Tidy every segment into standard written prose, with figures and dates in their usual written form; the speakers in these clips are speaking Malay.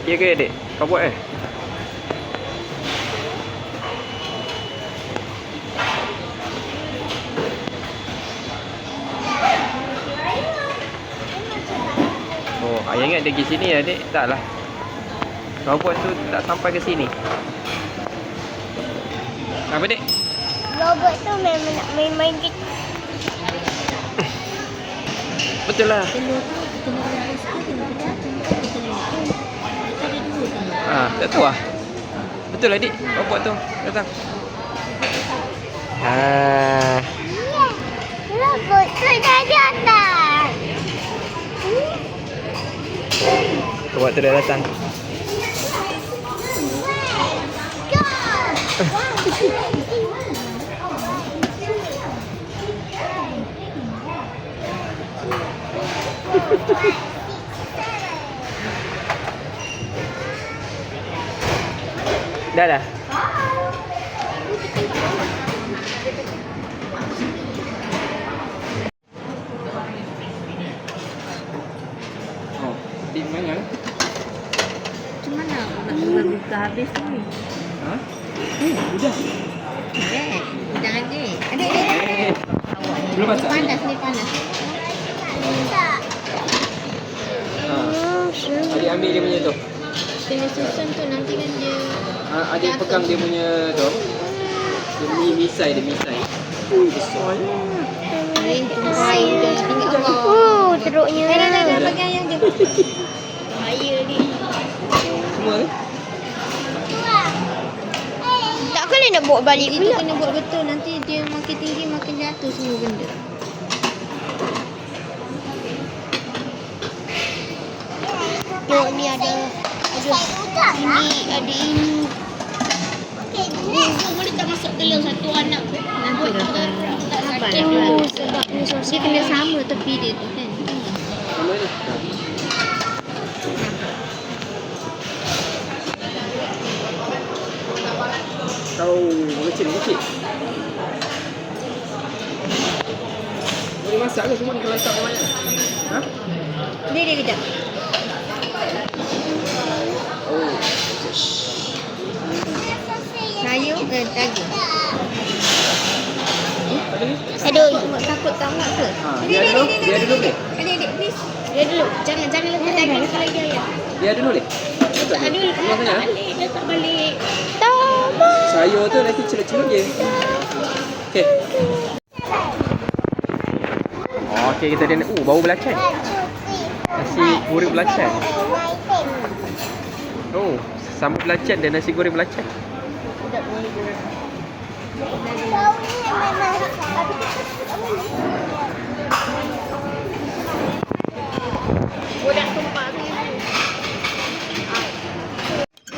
Ya ke adik? Kau buat Oh, ayah ingat dia pergi sini adik. Taklah. Kau buat tu tak sampai ke sini. Apa dik? Robot tu memang nak main-main gitu. Betul lah. Tak tahu lah. Betul lah dik. Kau buat tu. Datang. Robot tu dah datang. Kau buat tu dah datang. Dah. Oh, di mana? Macam mana nak buka habis ni? Ha? Udah. Udang adik. Adik. Belum masak. Panas ni panas. Adik ambil dia punya tu. Kena susun tu nanti kan dia. Adik pegang dia punya tu. Dia misai. Besarnya. Tunggu air dah tinggal Allah. Teruknya. Dah pegang yang dia. Air ni. Semua ke? Tak kena nak bawa balik Itu pula. kena buat betul. Nanti dia makin tinggi makin jatuh semua benda. Tengok ni ada ini, ada ini. Boleh tak masuk telur satu anak tu? Nanti tak sakit. Sebab ni Dia kena sama tepi dia tu kan. Sama ni. Kau mengecil. Boleh masak ke semua ni kalau letak banyak? Ha? Dia kejap. Oh. Sayur daging. Aduh. Takut tak muat ke? Biar dulu boleh? Adik, please. Dia dulu. Jangan letak daging lagi ayah. Biar dulu boleh? Tak ada. Dia tak balik. Sayur tu nanti celup-celup je. Okey. Okey, kita ada bau belacan. Nasi goreng belacan. Oh, sambal belacan dan nasi goreng belacan.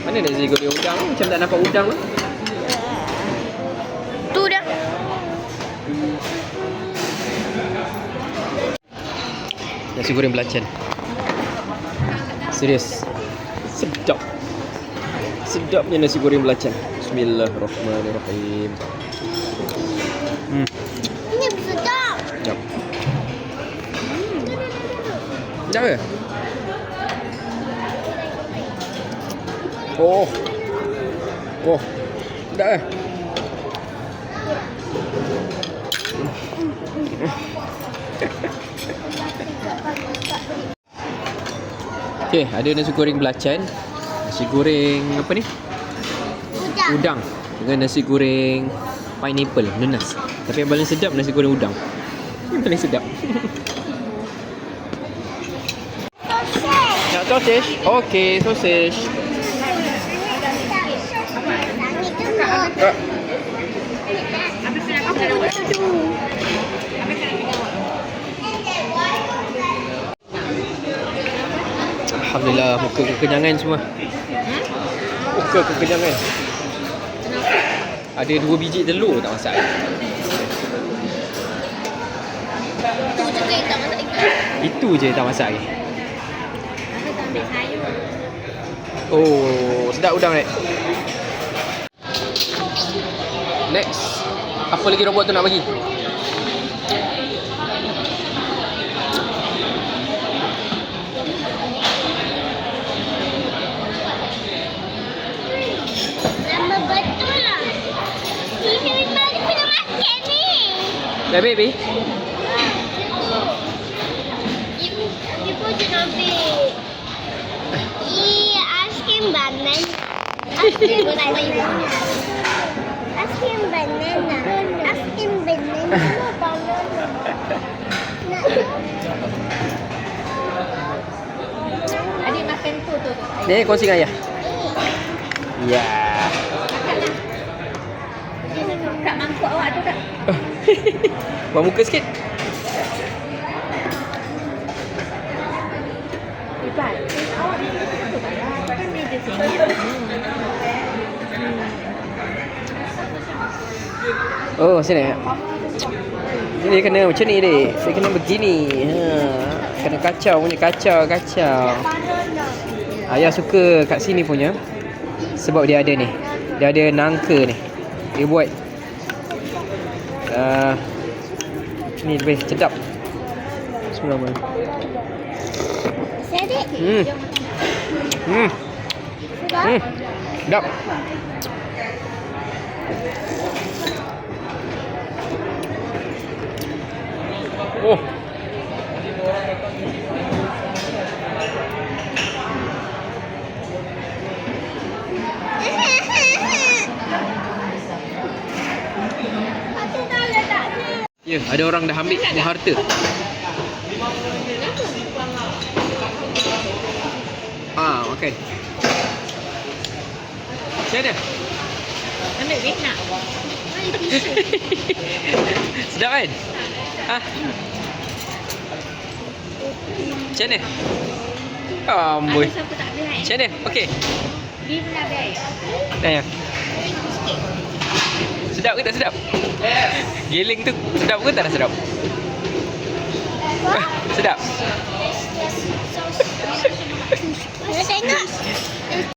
Mana nasi goreng udang tu? Macam tak nampak udang tu. Tu dah. Nasi goreng belacan. Serius. Sedap. Sedapnya nasi goreng belacan. Bismillahirrahmanirrahim. Ini sedap. Sedap. Sedap ke? Oh. Sedap ke? Okey, ada nasi goreng belacan, nasi goreng apa ni? Udang dengan nasi goreng pineapple nenas. Tapi yang paling sedap nasi goreng udang. Yang paling sedap. Nak sausage? Okey, sausage. Alhamdulillah, muka kekenyangan semua. Muka kekenyangan. Ada 2 biji telur tak masak. Itu je tak masak lagi. Oh, sedap udang ni. Next. Apa lagi robot tu nak bagi? baby. Ibu jangan ambil. Aiskrim banana. Aiskrim banana. Aiskrim banana. Aiskrim banana. Adik makan tu. Ni kongsi dengan ayah. Ya. Kat mangkuk awak tu tak? Buat muka sikit. Hebat. Awak ni tu tak lah. Kan meja sini. Oh, sini. Ini kena macam ni dek. Saya kena begini. Kena kacau punya, kacau. Ayah suka kat sini punya. Sebab dia ada ni. Dia ada nangka ni. Dia buat ni lebih sedap. Bismillahirrahmanirrahim. Sedek. Sedap. Oh. Ya, ada orang dah ambil punya harta. Okey. Macam mana? Ambil duit nak. Sedap kan? Macam mana? Amboi. Ada siapa tak ambil kan? Macam mana? Okey. Dia pun dah ambil. Dah ya. Sedap ke tak sedap? Giling tu sedap ke tak sedap? Sedap. Saya tengok.